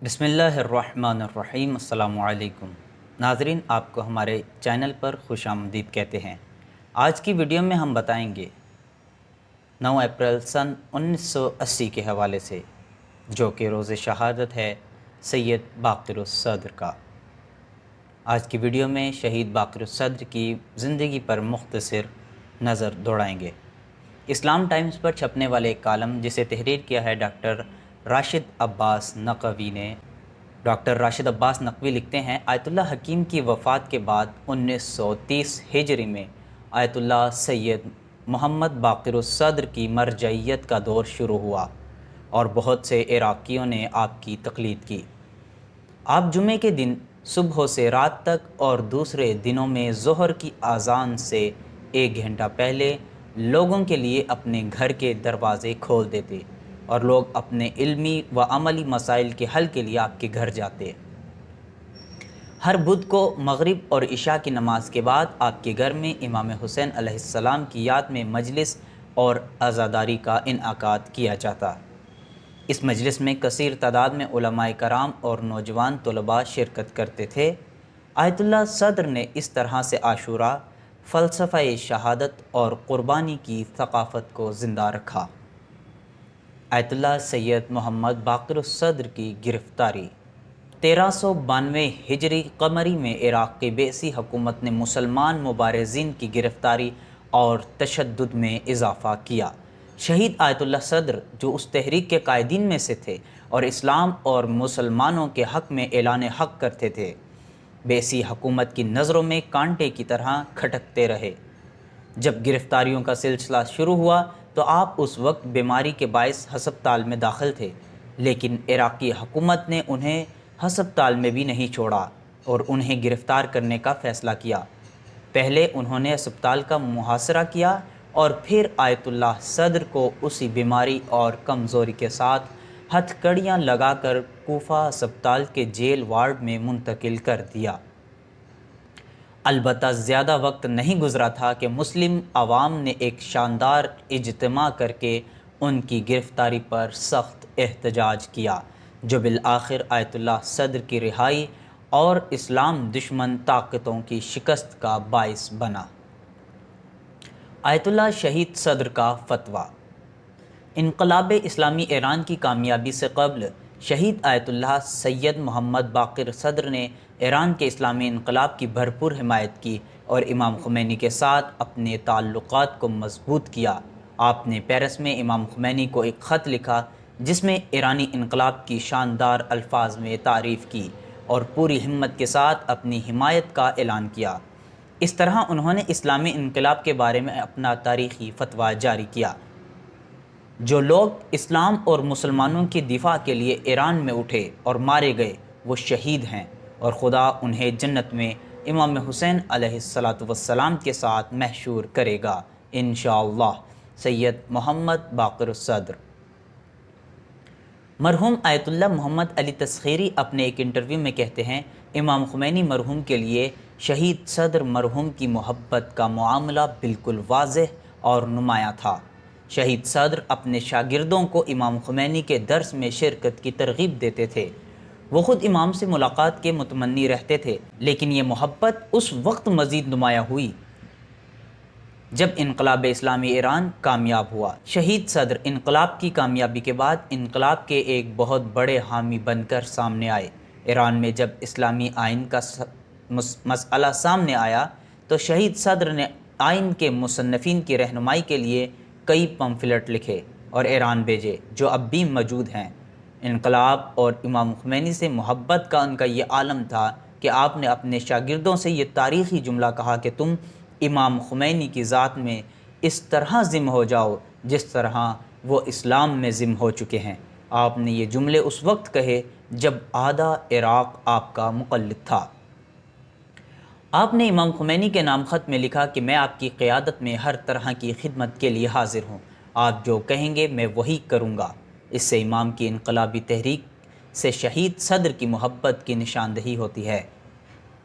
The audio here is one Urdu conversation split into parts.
بسم اللہ الرحمن الرحیم۔ السلام علیکم ناظرین، آپ کو ہمارے چینل پر خوش آمدید کہتے ہیں۔ آج کی ویڈیو میں ہم بتائیں گے 9 اپریل سن 1980 کے حوالے سے، جو کہ روز شہادت ہے سید باقر الصدر کا۔ آج کی ویڈیو میں شہید باقر الصدر کی زندگی پر مختصر نظر دوڑائیں گے۔ اسلام ٹائمز پر چھپنے والے ایک کالم جسے تحریر کیا ہے ڈاکٹر راشد عباس نقوی نے۔ ڈاکٹر راشد عباس نقوی لکھتے ہیں، آیت اللہ حکیم کی وفات کے بعد 1930 ہجری میں آیت اللہ سید محمد باقر الصدر کی مرجعیت کا دور شروع ہوا اور بہت سے عراقیوں نے آپ کی تقلید کی۔ آپ جمعے کے دن صبح سے رات تک اور دوسرے دنوں میں ظہر کی اذان سے 1 گھنٹہ پہلے لوگوں کے لیے اپنے گھر کے دروازے کھول دیتے اور لوگ اپنے علمی و عملی مسائل کے حل کے لیے آپ کے گھر جاتے۔ ہر بدھ کو مغرب اور عشاء کی نماز کے بعد آپ کے گھر میں امام حسین علیہ السلام کی یاد میں مجلس اور عزاداری کا انعقاد کیا جاتا۔ اس مجلس میں کثیر تعداد میں علماء کرام اور نوجوان طلباء شرکت کرتے تھے۔ آیت اللہ صدر نے اس طرح سے عاشوراء، فلسفہ شہادت اور قربانی کی ثقافت کو زندہ رکھا۔ آیت اللہ سید محمد باقر الصدر کی گرفتاری 1392 ہجری قمری میں عراق کی بعثی حکومت نے مسلمان مبارزین کی گرفتاری اور تشدد میں اضافہ کیا۔ شہید آیت اللہ صدر، جو اس تحریک کے قائدین میں سے تھے اور اسلام اور مسلمانوں کے حق میں اعلان حق کرتے تھے، بعثی حکومت کی نظروں میں کانٹے کی طرح کھٹکتے رہے۔ جب گرفتاریوں کا سلسلہ شروع ہوا تو آپ اس وقت بیماری کے باعث ہسپتال میں داخل تھے، لیکن عراقی حکومت نے انہیں ہسپتال میں بھی نہیں چھوڑا اور انہیں گرفتار کرنے کا فیصلہ کیا۔ پہلے انہوں نے ہسپتال کا محاصرہ کیا اور پھر آیت اللہ صدر کو اسی بیماری اور کمزوری کے ساتھ ہتھ کڑیاں لگا کر کوفہ ہسپتال کے جیل وارڈ میں منتقل کر دیا۔ البتہ زیادہ وقت نہیں گزرا تھا کہ مسلم عوام نے ایک شاندار اجتماع کر کے ان کی گرفتاری پر سخت احتجاج کیا، جو بالآخر آیت اللہ صدر کی رہائی اور اسلام دشمن طاقتوں کی شکست کا باعث بنا۔ آیت اللہ شہید صدر کا فتویٰ۔ انقلاب اسلامی ایران کی کامیابی سے قبل شہید آیت اللہ سید محمد باقر صدر نے ایران کے اسلامی انقلاب کی بھرپور حمایت کی اور امام خمینی کے ساتھ اپنے تعلقات کو مضبوط کیا۔ آپ نے پیرس میں امام خمینی کو ایک خط لکھا جس میں ایرانی انقلاب کی شاندار الفاظ میں تعریف کی اور پوری ہمت کے ساتھ اپنی حمایت کا اعلان کیا۔ اس طرح انہوں نے اسلامی انقلاب کے بارے میں اپنا تاریخی فتویٰ جاری کیا۔ جو لوگ اسلام اور مسلمانوں کی دفاع کے لیے ایران میں اٹھے اور مارے گئے وہ شہید ہیں، اور خدا انہیں جنت میں امام حسین علیہ السلام کے ساتھ محشور کرے گا انشاءاللہ۔ سید محمد باقر الصدر۔ مرحوم آیت اللہ محمد علی تسخیری اپنے ایک انٹرویو میں کہتے ہیں، امام خمینی مرحوم کے لیے شہید صدر مرحوم کی محبت کا معاملہ بالکل واضح اور نمایاں تھا۔ شہید صدر اپنے شاگردوں کو امام خمینی کے درس میں شرکت کی ترغیب دیتے تھے۔ وہ خود امام سے ملاقات کے متمنی رہتے تھے، لیکن یہ محبت اس وقت مزید نمایاں ہوئی جب انقلاب اسلامی ایران کامیاب ہوا۔ شہید صدر انقلاب کی کامیابی کے بعد انقلاب کے ایک بہت بڑے حامی بن کر سامنے آئے۔ ایران میں جب اسلامی آئین کا مسئلہ سامنے آیا تو شہید صدر نے آئین کے مصنفین کی رہنمائی کے لیے کئی پمفلٹ لکھے اور ایران بھیجے، جو اب بھی موجود ہیں۔ انقلاب اور امام خمینی سے محبت کا ان کا یہ عالم تھا کہ آپ نے اپنے شاگردوں سے یہ تاریخی جملہ کہا کہ تم امام خمینی کی ذات میں اس طرح ذم ہو جاؤ جس طرح وہ اسلام میں ذم ہو چکے ہیں۔ آپ نے یہ جملے اس وقت کہے جب آدھا عراق آپ کا مقلد تھا۔ آپ نے امام خمینی کے نام خط میں لکھا کہ میں آپ کی قیادت میں ہر طرح کی خدمت کے لیے حاضر ہوں، آپ جو کہیں گے میں وہی کروں گا۔ اس سے امام کی انقلابی تحریک سے شہید صدر کی محبت کی نشاندہی ہوتی ہے۔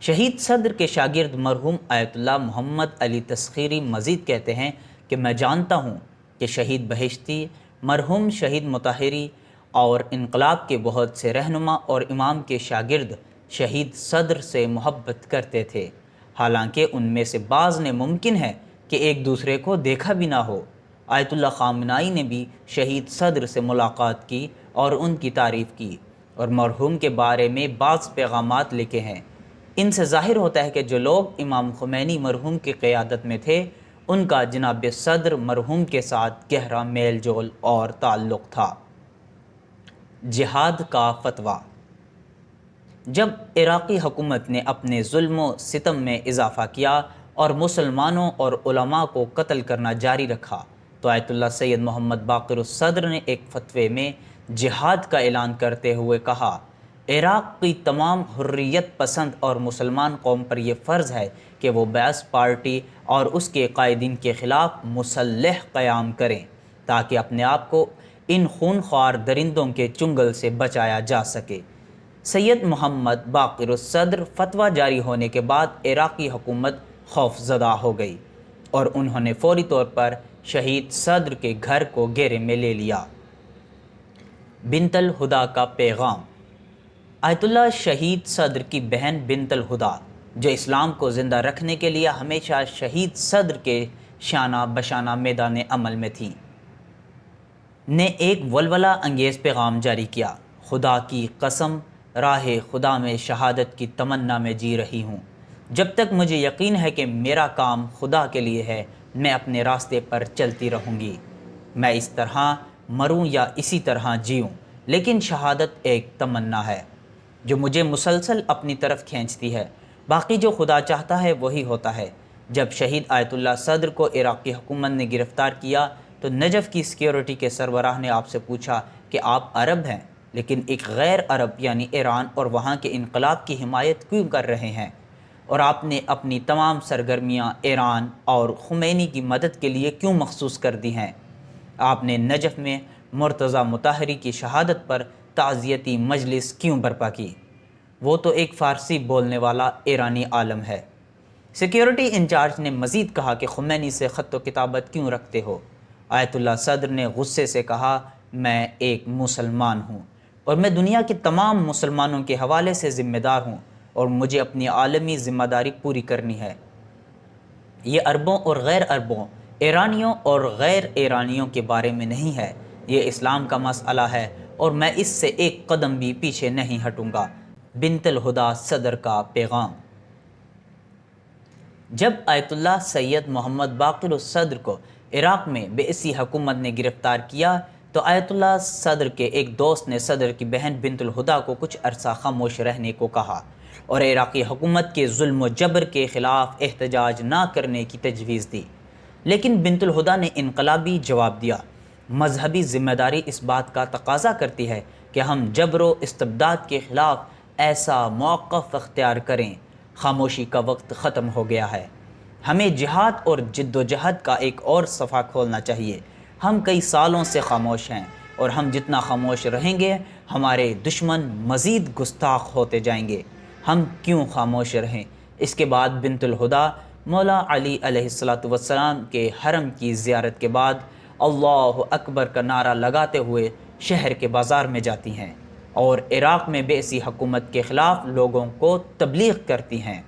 شہید صدر کے شاگرد مرحوم آیت اللہ محمد علی تسخیری مزید کہتے ہیں کہ میں جانتا ہوں کہ شہید بہشتی، مرحوم شہید مطہری اور انقلاب کے بہت سے رہنما اور امام کے شاگرد شہید صدر سے محبت کرتے تھے، حالانکہ ان میں سے بعض نے ممکن ہے کہ ایک دوسرے کو دیکھا بھی نہ ہو۔ آیت اللہ خامنائی نے بھی شہید صدر سے ملاقات کی اور ان کی تعریف کی اور مرحوم کے بارے میں بعض پیغامات لکھے ہیں۔ ان سے ظاہر ہوتا ہے کہ جو لوگ امام خمینی مرحوم کی قیادت میں تھے، ان کا جناب صدر مرحوم کے ساتھ گہرا میل جول اور تعلق تھا۔ جہاد کا فتویٰ۔ جب عراقی حکومت نے اپنے ظلم و ستم میں اضافہ کیا اور مسلمانوں اور علماء کو قتل کرنا جاری رکھا تو آیت اللہ سید محمد باقر الصدر نے ایک فتوے میں جہاد کا اعلان کرتے ہوئے کہا، عراق کی تمام حریت پسند اور مسلمان قوم پر یہ فرض ہے کہ وہ بعث پارٹی اور اس کے قائدین کے خلاف مسلح قیام کریں تاکہ اپنے آپ کو ان خونخوار درندوں کے چنگل سے بچایا جا سکے۔ سید محمد باقر الصدر فتویٰ جاری ہونے کے بعد عراقی حکومت خوف زدہ ہو گئی اور انہوں نے فوری طور پر شہید صدر کے گھر کو گھیرے میں لے لیا۔ بنت الہدا کا پیغام۔ آیت اللہ شہید صدر کی بہن بنت الہدا، جو اسلام کو زندہ رکھنے کے لیے ہمیشہ شہید صدر کے شانہ بشانہ میدان عمل میں تھیں، نے ایک ولولہ انگیز پیغام جاری کیا۔ خدا کی قسم، راہ خدا میں شہادت کی تمنا میں جی رہی ہوں۔ جب تک مجھے یقین ہے کہ میرا کام خدا کے لیے ہے، میں اپنے راستے پر چلتی رہوں گی۔ میں اس طرح مروں یا اسی طرح جیوں، لیکن شہادت ایک تمنا ہے جو مجھے مسلسل اپنی طرف کھینچتی ہے۔ باقی جو خدا چاہتا ہے وہی ہوتا ہے۔ جب شہید آیت اللہ صدر کو عراقی حکومت نے گرفتار کیا تو نجف کی سیکیورٹی کے سربراہ نے آپ سے پوچھا کہ آپ عرب ہیں، لیکن ایک غیر عرب یعنی ایران اور وہاں کے انقلاب کی حمایت کیوں کر رہے ہیں، اور آپ نے اپنی تمام سرگرمیاں ایران اور خمینی کی مدد کے لیے کیوں مخصوص کر دی ہیں؟ آپ نے نجف میں مرتضیٰ مطہری کی شہادت پر تعزیتی مجلس کیوں برپا کی؟ وہ تو ایک فارسی بولنے والا ایرانی عالم ہے۔ سیکیورٹی انچارج نے مزید کہا کہ خمینی سے خط و کتابت کیوں رکھتے ہو؟ آیت اللہ صدر نے غصے سے کہا، میں ایک مسلمان ہوں اور میں دنیا کے تمام مسلمانوں کے حوالے سے ذمہ دار ہوں اور مجھے اپنی عالمی ذمہ داری پوری کرنی ہے۔ یہ عربوں اور غیر عربوں، ایرانیوں اور غیر ایرانیوں کے بارے میں نہیں ہے، یہ اسلام کا مسئلہ ہے اور میں اس سے ایک قدم بھی پیچھے نہیں ہٹوں گا۔ بنت الہدا صدر کا پیغام۔ جب آیت اللہ سید محمد باقر الصدر کو عراق میں بعثی حکومت نے گرفتار کیا تو آیت اللہ صدر کے ایک دوست نے صدر کی بہن بنت الہدا کو کچھ عرصہ خاموش رہنے کو کہا اور عراقی حکومت کے ظلم و جبر کے خلاف احتجاج نہ کرنے کی تجویز دی، لیکن بنت الہدا نے انقلابی جواب دیا، مذہبی ذمہ داری اس بات کا تقاضا کرتی ہے کہ ہم جبر و استبداد کے خلاف ایسا موقف اختیار کریں۔ خاموشی کا وقت ختم ہو گیا ہے، ہمیں جہاد اور جد و جہد کا ایک اور صفحہ کھولنا چاہیے۔ ہم کئی سالوں سے خاموش ہیں اور ہم جتنا خاموش رہیں گے ہمارے دشمن مزید گستاخ ہوتے جائیں گے۔ ہم کیوں خاموش رہیں؟ اس کے بعد بنت الہدا مولا علی علیہ السلام کے حرم کی زیارت کے بعد اللہ اکبر کا نعرہ لگاتے ہوئے شہر کے بازار میں جاتی ہیں اور عراق میں بعثی حکومت کے خلاف لوگوں کو تبلیغ کرتی ہیں۔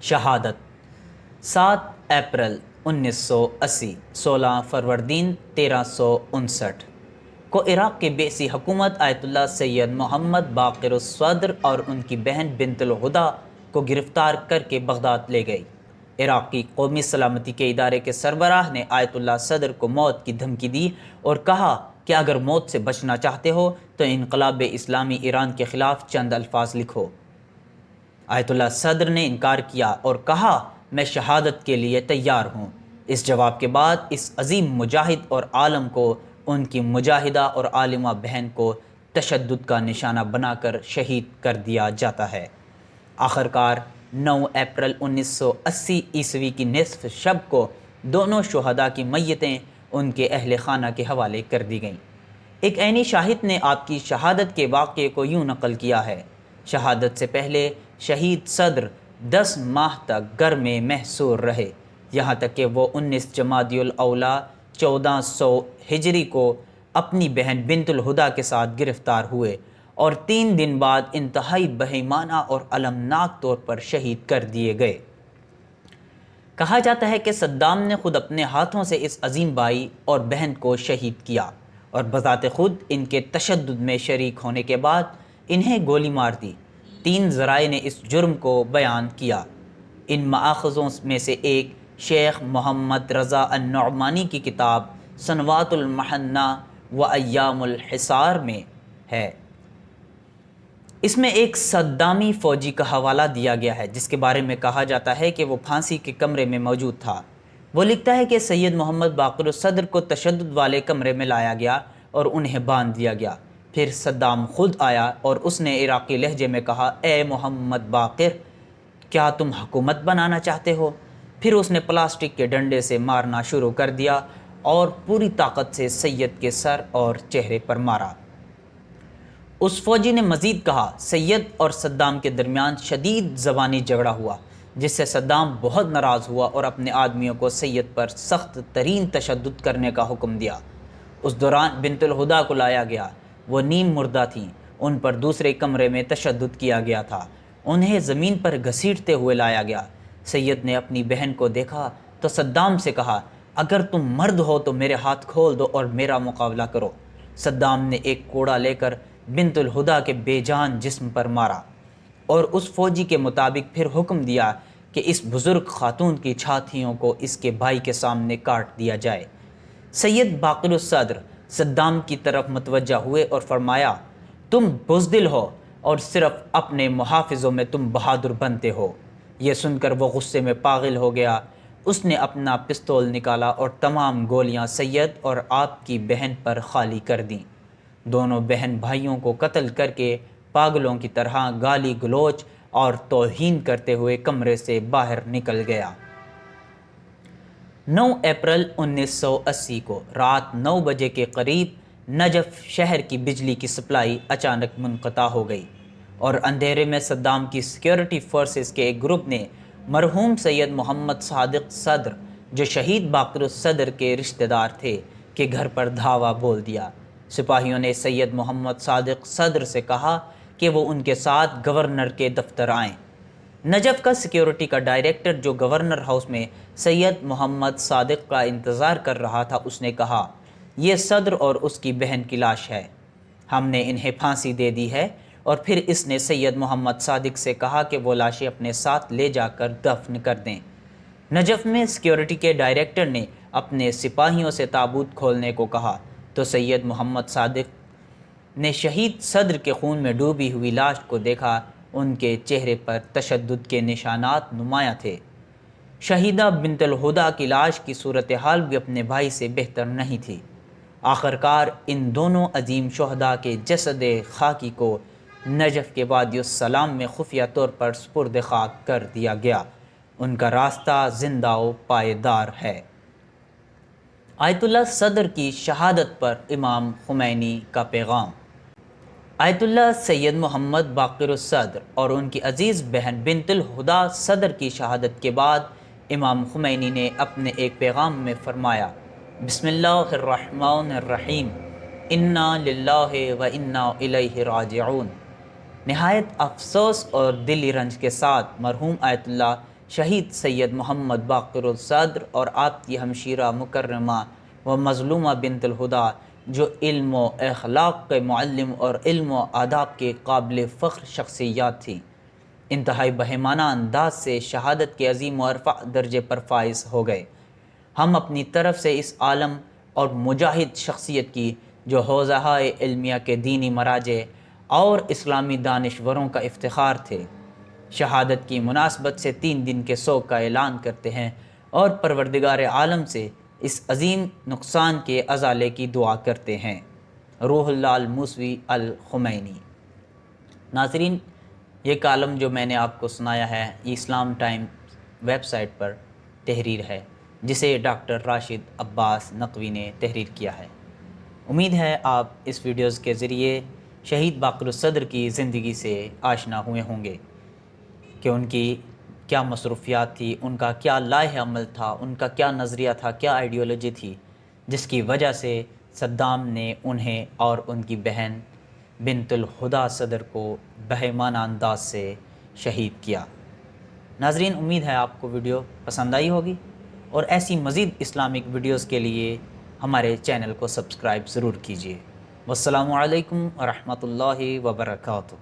شہادت 7 اپریل 1980، 16 فروردین 1359 کو عراق کے بعثی حکومت آیت اللہ سید محمد باقر الصدر اور ان کی بہن بنت الہدا کو گرفتار کر کے بغداد لے گئی۔ عراقی قومی سلامتی کے ادارے کے سربراہ نے آیت اللہ صدر کو موت کی دھمکی دی اور کہا کہ اگر موت سے بچنا چاہتے ہو تو انقلاب اسلامی ایران کے خلاف چند الفاظ لکھو۔ آیت اللہ صدر نے انکار کیا اور کہا، میں شہادت کے لیے تیار ہوں۔ اس جواب کے بعد اس عظیم مجاہد اور عالم کو ان کی مجاہدہ اور عالمہ بہن کو تشدد کا نشانہ بنا کر شہید کر دیا جاتا ہے۔ آخرکار 9 اپریل 1980 عیسوی کی نصف شب کو دونوں شہداء کی میتیں ان کے اہل خانہ کے حوالے کر دی گئیں۔ ایک عینی شاہد نے آپ کی شہادت کے واقعے کو یوں نقل کیا ہے، شہادت سے پہلے شہید صدر 10 ماہ تک گھر میں محصور رہے، یہاں تک کہ وہ 19 جمادی الاولیٰ 1400 ہجری کو اپنی بہن بنت الہدا کے ساتھ گرفتار ہوئے اور 3 دن بعد انتہائی بہیمانہ اور المناک طور پر شہید کر دیے گئے۔ کہا جاتا ہے کہ صدام نے خود اپنے ہاتھوں سے اس عظیم بھائی اور بہن کو شہید کیا اور بذات خود ان کے تشدد میں شریک ہونے کے بعد انہیں گولی مار دی۔ 3 ذرائع نے اس جرم کو بیان کیا۔ ان مآخذوں میں سے ایک شیخ محمد رضا النعمانی کی کتاب سنوات المحنہ و ایام الحصار میں ہے۔ اس میں ایک صدامی فوجی کا حوالہ دیا گیا ہے جس کے بارے میں کہا جاتا ہے کہ وہ پھانسی کے کمرے میں موجود تھا۔ وہ لکھتا ہے کہ سید محمد باقر الصدر کو تشدد والے کمرے میں لایا گیا اور انہیں باندھ دیا گیا۔ پھر صدام خود آیا اور اس نے عراقی لہجے میں کہا، اے محمد باقر، کیا تم حکومت بنانا چاہتے ہو؟ پھر اس نے پلاسٹک کے ڈنڈے سے مارنا شروع کر دیا اور پوری طاقت سے سید کے سر اور چہرے پر مارا۔ اس فوجی نے مزید کہا، سید اور صدام کے درمیان شدید زبانی جھگڑا ہوا جس سے صدام بہت ناراض ہوا اور اپنے آدمیوں کو سید پر سخت ترین تشدد کرنے کا حکم دیا۔ اس دوران بنت الہدا کو لایا گیا۔ وہ نیم مردہ تھیں۔ ان پر دوسرے کمرے میں تشدد کیا گیا تھا۔ انہیں زمین پر گھسیٹتے ہوئے لایا گیا۔ سید نے اپنی بہن کو دیکھا تو صدام سے کہا، اگر تم مرد ہو تو میرے ہاتھ کھول دو اور میرا مقابلہ کرو۔ صدام نے ایک کوڑا لے کر بنت الہدا کے بے جان جسم پر مارا اور اس فوجی کے مطابق پھر حکم دیا کہ اس بزرگ خاتون کی چھاتیوں کو اس کے بھائی کے سامنے کاٹ دیا جائے۔ سید باقر الصدر صدام کی طرف متوجہ ہوئے اور فرمایا، تم بزدل ہو اور صرف اپنے محافظوں میں تم بہادر بنتے ہو۔ یہ سن کر وہ غصے میں پاگل ہو گیا۔ اس نے اپنا پستول نکالا اور تمام گولیاں سید اور آپ کی بہن پر خالی کر دیں۔ دونوں بہن بھائیوں کو قتل کر کے پاگلوں کی طرح گالی گلوچ اور توہین کرتے ہوئے کمرے سے باہر نکل گیا۔ 9 اپریل 1980 کو رات 9 بجے کے قریب نجف شہر کی بجلی کی سپلائی اچانک منقطع ہو گئی اور اندھیرے میں صدام کی سیکیورٹی فورسز کے ایک گروپ نے مرحوم سید محمد صادق صدر، جو شہید باقر الصدر کے رشتہ دار تھے، کے گھر پر دھاوا بول دیا۔ سپاہیوں نے سید محمد صادق صدر سے کہا کہ وہ ان کے ساتھ گورنر کے دفتر آئیں۔ نجف کا سیکیورٹی کا ڈائریکٹر، جو گورنر ہاؤس میں سید محمد صادق کا انتظار کر رہا تھا، اس نے کہا، یہ صدر اور اس کی بہن کی لاش ہے، ہم نے انہیں پھانسی دے دی ہے۔ اور پھر اس نے سید محمد صادق سے کہا کہ وہ لاشیں اپنے ساتھ لے جا کر دفن کر دیں۔ نجف میں سیکیورٹی کے ڈائریکٹر نے اپنے سپاہیوں سے تابوت کھولنے کو کہا تو سید محمد صادق نے شہید صدر کے خون میں ڈوبی ہوئی لاش کو دیکھا۔ ان کے چہرے پر تشدد کے نشانات نمایاں تھے۔ شہیدہ بنت الہدا کی لاش کی صورتحال بھی اپنے بھائی سے بہتر نہیں تھی۔ آخرکار ان دونوں عظیم شہداء کے جسد خاکی کو نجف کے وادی السلام میں خفیہ طور پر سپرد خاک کر دیا گیا۔ ان کا راستہ زندہ و پائیدار ہے۔ آیت اللہ صدر کی شہادت پر امام خمینی کا پیغام۔ آیت اللہ سید محمد باقر الصدر اور ان کی عزیز بہن بنت الہدا صدر کی شہادت کے بعد امام خمینی نے اپنے ایک پیغام میں فرمایا، بسم اللہ الرحمن الرحیم، انا للہ و انا الیہ راجعون۔ نہایت افسوس اور دلی رنج کے ساتھ مرحوم آیت اللہ شہید سید محمد باقر الصدر اور آپ کی ہمشیرہ مکرمہ و مظلومہ بنت الہدا، جو علم و اخلاق کے معلم اور علم و آداب کے قابل فخر شخصیات تھیں، انتہائی بہیمانہ انداز سے شہادت کے عظیم و ارفع درجے پر فائز ہو گئے۔ ہم اپنی طرف سے اس عالم اور مجاہد شخصیت کی، جو حوزہ علمیہ کے دینی مراجع اور اسلامی دانشوروں کا افتخار تھے، شہادت کی مناسبت سے 3 دن کے سوگ کا اعلان کرتے ہیں اور پروردگار عالم سے اس عظیم نقصان کے ازالے کی دعا کرتے ہیں۔ روح اللہ الموسوی الخمینی۔ ناظرین، یہ کالم جو میں نے آپ کو سنایا ہے، یہ اسلام ٹائم ویب سائٹ پر تحریر ہے جسے ڈاکٹر راشد عباس نقوی نے تحریر کیا ہے۔ امید ہے آپ اس ویڈیوز کے ذریعے شہید باقر الصدر کی زندگی سے آشنا ہوئے ہوں گے کہ ان کی کیا مصروفیات تھی، ان کا کیا لائحہ عمل تھا، ان کا کیا نظریہ تھا، کیا آئیڈیالوجی تھی، جس کی وجہ سے صدام نے انہیں اور ان کی بہن بنت الہدا صدر کو بہیمانہ انداز سے شہید کیا۔ ناظرین، امید ہے آپ کو ویڈیو پسند آئی ہوگی، اور ایسی مزید اسلامک ویڈیوز کے لیے ہمارے چینل کو سبسکرائب ضرور کیجیے۔ والسلام علیکم ورحمۃ اللہ وبرکاتہ۔